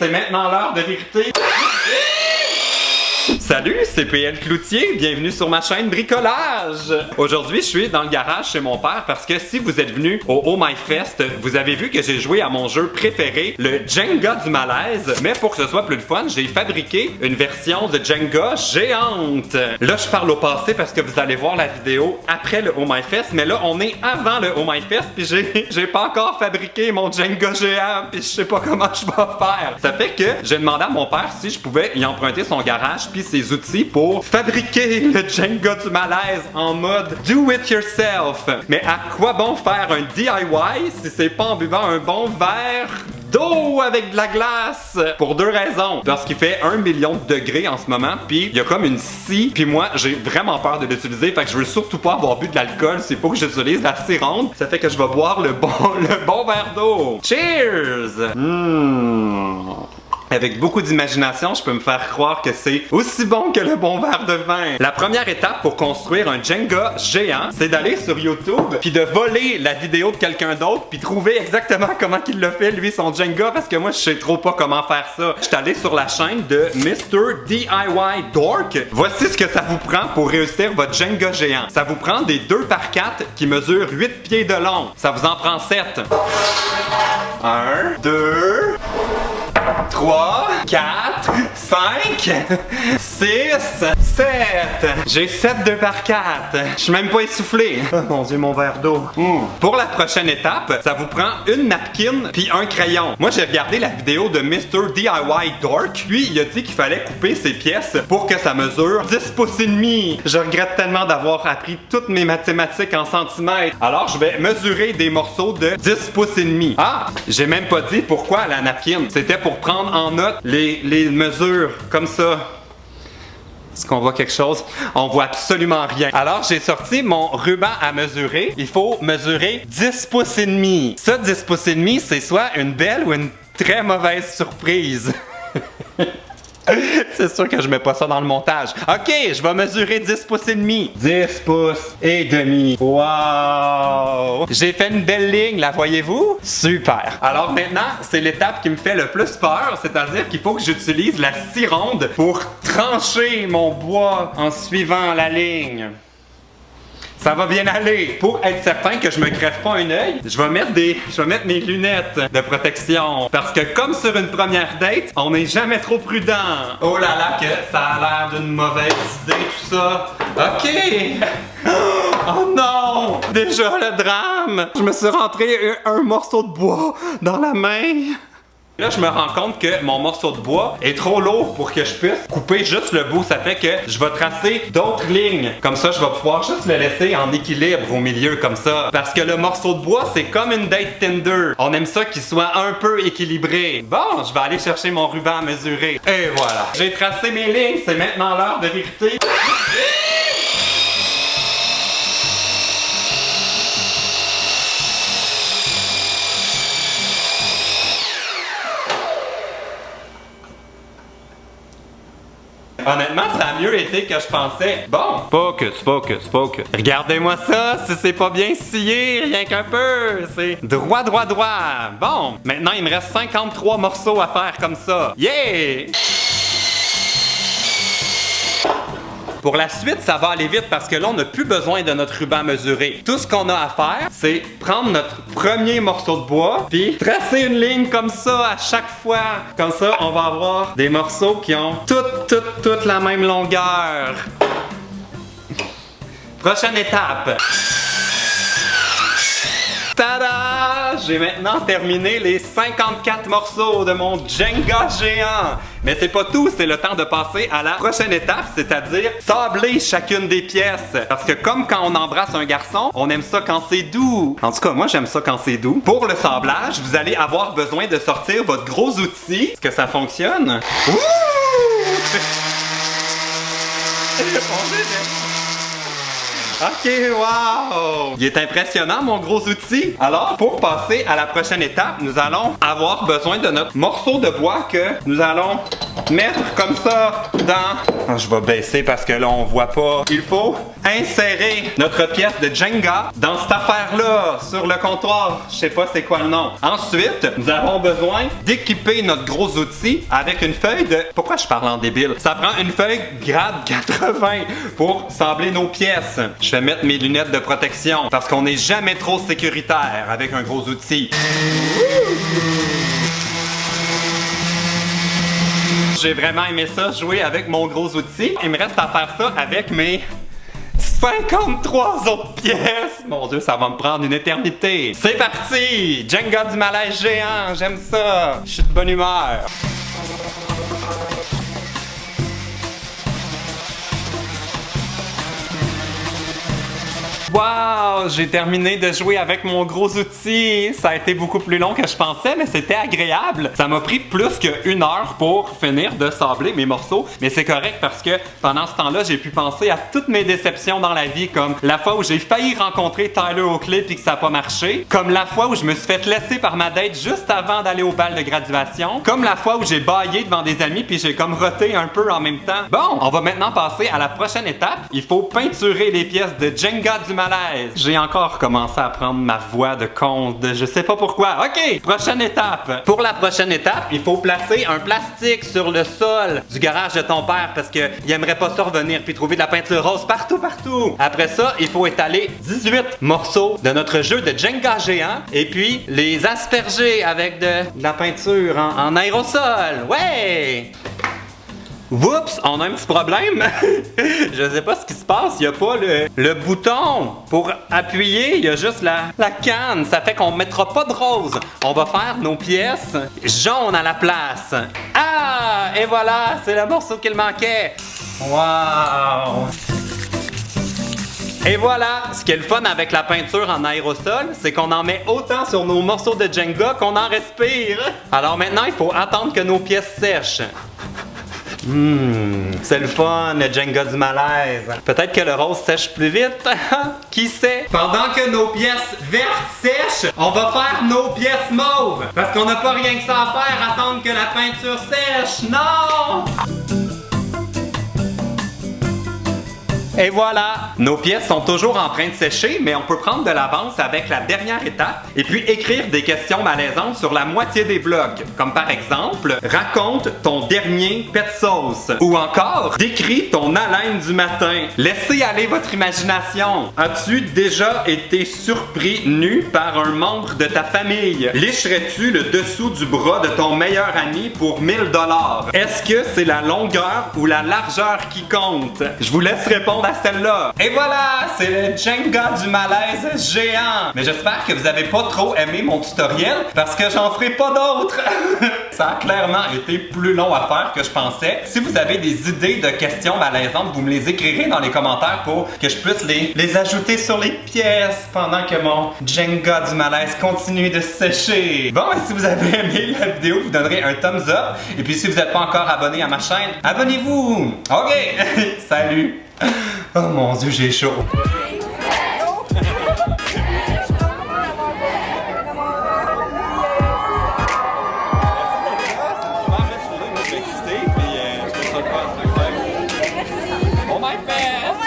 c'est maintenant l'heure de vérité. Salut, c'est PL Cloutier, bienvenue sur ma chaîne Bricolage! Aujourd'hui, je suis dans le garage chez mon père parce que si vous êtes venu au Oh My Fest, vous avez vu que j'ai joué à mon jeu préféré, le Jenga du malaise. Mais pour que ce soit plus le fun, j'ai fabriqué une version de Jenga géante. Là, je parle au passé parce que vous allez voir la vidéo après le Oh My Fest, mais là, on est avant le Oh My Fest, puis j'ai pas encore fabriqué mon Jenga géant, puis je sais pas comment je vais faire. Ça fait que j'ai demandé à mon père si je pouvais y emprunter son garage puis ses outils pour fabriquer le Jenga du malaise en mode do it yourself. Mais à quoi bon faire un DIY si c'est pas en buvant un bon verre d'eau avec de la glace? Pour deux raisons. Parce qu'il fait 1 million de degrés en ce moment, puis il y a comme une scie, puis moi j'ai vraiment peur de l'utiliser, fait que je veux surtout pas avoir bu de l'alcool, c'est pour que j'utilise la scie ronde. Ça fait que je vais boire le bon verre d'eau. Cheers! Avec beaucoup d'imagination, je peux me faire croire que c'est aussi bon que le bon verre de vin. La première étape pour construire un Jenga géant, c'est d'aller sur YouTube puis de voler la vidéo de quelqu'un d'autre puis trouver exactement comment il le fait lui son Jenga, parce que moi je sais trop pas comment faire ça. Je suis allé sur la chaîne de Mr. DIY Dork. Voici ce que ça vous prend pour réussir votre Jenga géant. Ça vous prend des 2x4 qui mesurent 8 pieds de long. Ça vous en prend 7. 1, 2... 3, 4, 5, 6, 7. J'ai 7 2x4. Je suis même pas essoufflé. Oh mon dieu, mon verre d'eau. Pour la prochaine étape, ça vous prend une napkin puis un crayon. Moi, j'ai regardé la vidéo de Mr. DIY Dork. Puis, il a dit qu'il fallait couper ces pièces pour que ça mesure 10 pouces et demi. Je regrette tellement d'avoir appris toutes mes mathématiques en centimètres. Alors, je vais mesurer des morceaux de 10 pouces et demi. Ah, j'ai même pas dit pourquoi la napkin. C'était pour prendre en note les mesures comme ça. Est-ce qu'on voit quelque chose? On voit absolument rien. Alors, j'ai sorti mon ruban à mesurer. Il faut mesurer 10 pouces et demi. Ça, 10 pouces et demi, c'est soit une belle ou une très mauvaise surprise. C'est sûr que je mets pas ça dans le montage. Ok, je vais mesurer 10 pouces et demi. 10 pouces et demi. Wow! J'ai fait une belle ligne, la voyez-vous? Super! Alors maintenant, c'est l'étape qui me fait le plus peur, c'est-à-dire qu'il faut que j'utilise la scie ronde pour trancher mon bois en suivant la ligne. Ça va bien aller. Pour être certain que je me crève pas un œil, je vais mettre mes lunettes de protection. Parce que comme sur une première date, on n'est jamais trop prudent. Oh là là, que ça a l'air d'une mauvaise idée tout ça. Ok. Oh non! Déjà le drame. Je me suis rentré un morceau de bois dans la main. Là, je me rends compte que mon morceau de bois est trop lourd pour que je puisse couper juste le bout. Ça fait que je vais tracer d'autres lignes. Comme ça, je vais pouvoir juste le laisser en équilibre au milieu, comme ça. Parce que le morceau de bois, c'est comme une date Tinder. On aime ça qu'il soit un peu équilibré. Bon, je vais aller chercher mon ruban à mesurer. Et voilà. J'ai tracé mes lignes. C'est maintenant l'heure de vérité. Honnêtement, ça a mieux été que je pensais. Bon, focus. Regardez-moi ça, si c'est pas bien scié, rien qu'un peu. C'est droit. Bon, maintenant il me reste 53 morceaux à faire comme ça. Yeah! Pour la suite, ça va aller vite parce que là, on n'a plus besoin de notre ruban mesuré. Tout ce qu'on a à faire, c'est prendre notre premier morceau de bois puis tracer une ligne comme ça à chaque fois. Comme ça, on va avoir des morceaux qui ont toute la même longueur. Prochaine étape. Tada! J'ai maintenant terminé les 54 morceaux de mon Jenga géant. Mais c'est pas tout, c'est le temps de passer à la prochaine étape, c'est-à-dire sabler chacune des pièces. Parce que comme quand on embrasse un garçon, on aime ça quand c'est doux. En tout cas, moi j'aime ça quand c'est doux. Pour le sablage, vous allez avoir besoin de sortir votre gros outil. Est-ce que ça fonctionne? Ouh! Ok, wow! Il est impressionnant, mon gros outil. Alors, pour passer à la prochaine étape, nous allons avoir besoin de notre morceau de bois que nous allons mettre comme ça dans... Oh, je vais baisser parce que là, on voit pas. Il faut insérer notre pièce de Jenga dans cette affaire-là, sur le comptoir. Je sais pas c'est quoi le nom. Ensuite, nous avons besoin d'équiper notre gros outil avec une feuille de... Pourquoi je parle en débile? Ça prend une feuille grade 80 pour sabler nos pièces. Je vais mettre mes lunettes de protection parce qu'on n'est jamais trop sécuritaire avec un gros outil. J'ai vraiment aimé ça, jouer avec mon gros outil. Il me reste à faire ça avec mes 53 autres pièces. Mon Dieu, ça va me prendre une éternité. C'est parti! Jenga du malaise géant, j'aime ça. Je suis de bonne humeur. Wow! J'ai terminé de jouer avec mon gros outil. Ça a été beaucoup plus long que je pensais, mais c'était agréable. Ça m'a pris plus qu'1 heure pour finir de sabler mes morceaux, mais c'est correct parce que pendant ce temps-là, j'ai pu penser à toutes mes déceptions dans la vie, comme la fois où j'ai failli rencontrer Tyler Oakley puis que ça n'a pas marché, comme la fois où je me suis fait laisser par ma date juste avant d'aller au bal de graduation, comme la fois où j'ai bâillé devant des amis puis j'ai comme roté un peu en même temps. Bon, on va maintenant passer à la prochaine étape. Il faut peinturer les pièces de Jenga du malaise. J'ai encore commencé à prendre ma voix de conte, je sais pas pourquoi. Ok, prochaine étape. Pour la prochaine étape, il faut placer un plastique sur le sol du garage de ton père parce que il aimerait pas ça revenir puis trouver de la peinture rose partout. Après ça, il faut étaler 18 morceaux de notre jeu de Jenga géant et puis les asperger avec de la peinture en aérosol. Ouais! Oups, on a un petit problème. Je sais pas ce qui se passe. Il n'y a pas le bouton pour appuyer. Il y a juste la canne. Ça fait qu'on ne mettra pas de rose. On va faire nos pièces jaunes à la place. Ah! Et voilà, c'est le morceau qu'il manquait. Wow! Et voilà, ce qui est le fun avec la peinture en aérosol, c'est qu'on en met autant sur nos morceaux de Jenga qu'on en respire. Alors maintenant, il faut attendre que nos pièces sèchent. C'est le fun, le Jenga du malaise. Peut-être que le rose sèche plus vite. Qui sait? Pendant que nos pièces vertes sèchent, on va faire nos pièces mauves. Parce qu'on n'a pas rien que ça à faire, attendre que la peinture sèche. Non! Et voilà! Nos pièces sont toujours en train de sécher, mais on peut prendre de l'avance avec la dernière étape et puis écrire des questions malaisantes sur la moitié des blocs. Comme par exemple, raconte ton dernier pet sauce. Ou encore, décris ton haleine du matin. Laissez aller votre imagination. As-tu déjà été surpris nu par un membre de ta famille? Licherais-tu le dessous du bras de ton meilleur ami pour 1000 $? Est-ce que c'est la longueur ou la largeur qui compte? Je vous laisse répondre à celle-là. Et voilà, c'est le Jenga du malaise géant. Mais j'espère que vous avez pas trop aimé mon tutoriel parce que j'en ferai pas d'autres. Ça a clairement été plus long à faire que je pensais. Si vous avez des idées de questions malaisantes, vous me les écrirez dans les commentaires pour que je puisse les ajouter sur les pièces pendant que mon Jenga du malaise continue de sécher. Bon, et si vous avez aimé la vidéo, vous donnerez un thumbs up. Et puis si vous n'êtes pas encore abonné à ma chaîne, abonnez-vous. Ok, salut. Oh mon Dieu, j'ai chaud.